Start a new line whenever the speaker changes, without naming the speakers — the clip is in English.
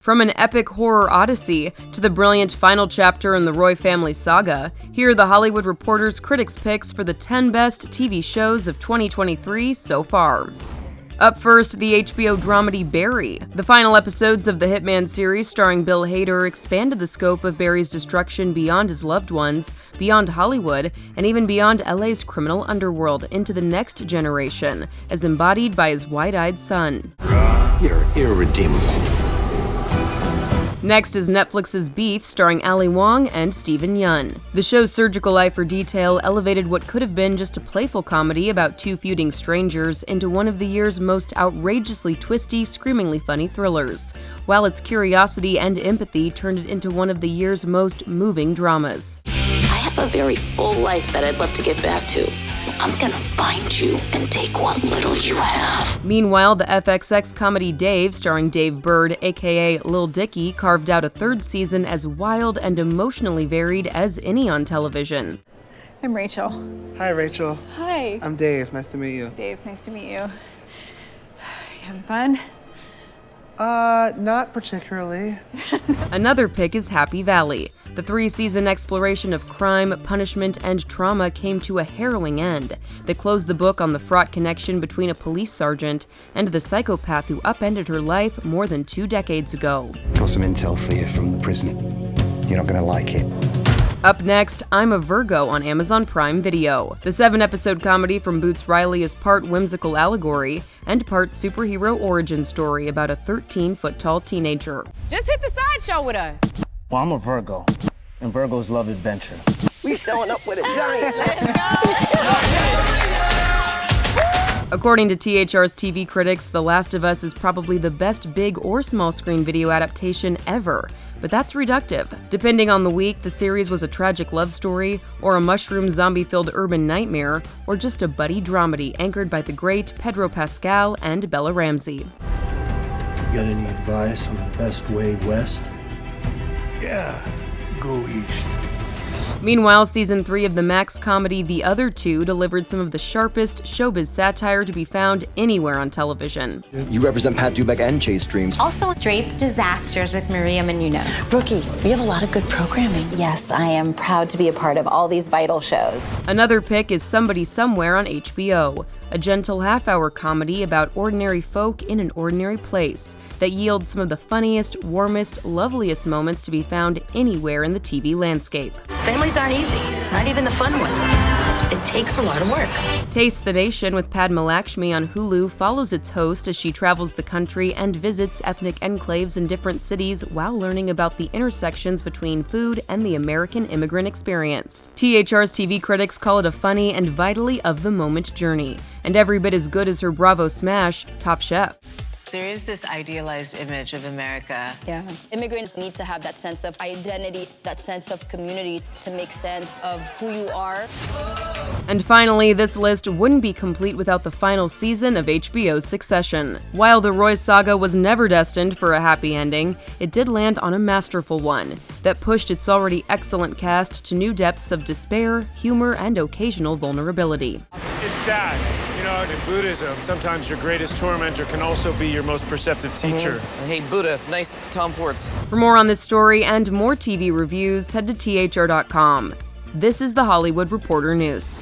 From an epic horror odyssey to the brilliant final chapter in the Roy family saga, here are the Hollywood Reporter's critics' picks for the 10 best TV shows of 2023 so far. Up first, the HBO dramedy Barry. The final episodes of the Hitman series starring Bill Hader expanded the scope of Barry's destruction beyond his loved ones, beyond Hollywood, and even beyond LA's criminal underworld into the next generation, as embodied by his wide-eyed son.
You're irredeemable.
Next is Netflix's Beef, starring Ali Wong and Steven Yeun. The show's surgical eye for detail elevated what could have been just a playful comedy about two feuding strangers into one of the year's most outrageously twisty, screamingly funny thrillers, while its curiosity and empathy turned it into one of the year's most moving dramas.
I have a very full life that I'd love to get back to. I'm gonna find you and take what little you have.
Meanwhile, the FXX comedy Dave, starring Dave Bird, aka Lil Dicky, carved out a third season as wild and emotionally varied as any on television.
I'm Rachel.
Hi, Rachel.
Hi.
I'm Dave. Nice to meet you.
Dave, nice to meet you. You having fun?
Not particularly.
Another pick is Happy Valley. The 3-season exploration of crime, punishment, and trauma came to a harrowing end that closed the book on the fraught connection between a police sergeant and the psychopath who upended her life more than 2 decades ago.
Got some intel for you from the prison. You're not gonna like it.
Up next, I'm a Virgo on Amazon Prime Video. The 7-episode comedy from Boots Riley is part whimsical allegory and part superhero origin story about a 13-foot-tall teenager.
Just hit the sideshow with us.
Well, I'm a Virgo, and Virgos love adventure.
We showing up with a giant.
According to THR's TV critics, The Last of Us is probably the best big or small screen video adaptation ever, but that's reductive. Depending on the week, the series was a tragic love story, or a mushroom zombie-filled urban nightmare, or just a buddy dramedy anchored by the great Pedro Pascal and Bella Ramsey.
You got any advice on the best way west?
Yeah, go east.
Meanwhile, Season 3 of the Max comedy The Other Two delivered some of the sharpest showbiz satire to be found anywhere on television.
You represent Pat Dubeck and Chase Dreams.
Also, Drape Disasters with Maria Menounos.
Rookie, we have a lot of good programming.
Yes, I am proud to be a part of all these vital shows.
Another pick is Somebody Somewhere on HBO, a gentle half-hour comedy about ordinary folk in an ordinary place that yields some of the funniest, warmest, loveliest moments to be found anywhere in the TV landscape.
Families aren't easy, not even the fun ones. It takes a lot of work.
Taste the Nation with Padma Lakshmi on Hulu follows its host as she travels the country and visits ethnic enclaves in different cities while learning about the intersections between food and the American immigrant experience. THR's TV critics call it a funny and vitally of-the-moment journey, and every bit as good as her Bravo smash, Top Chef.
There is this idealized image of America.
Yeah. Immigrants need to have that sense of identity, that sense of community to make sense of who you are.
And finally, this list wouldn't be complete without the final season of HBO's Succession. While the Roy saga was never destined for a happy ending, it did land on a masterful one that pushed its already excellent cast to new depths of despair, humor, and occasional vulnerability.
It's Dad. You know, in Buddhism, sometimes your greatest tormentor can also be your most perceptive teacher.
Hey, Buddha, nice Tom Fords.
For more on this story and more TV reviews, head to THR.com. This is the Hollywood Reporter News.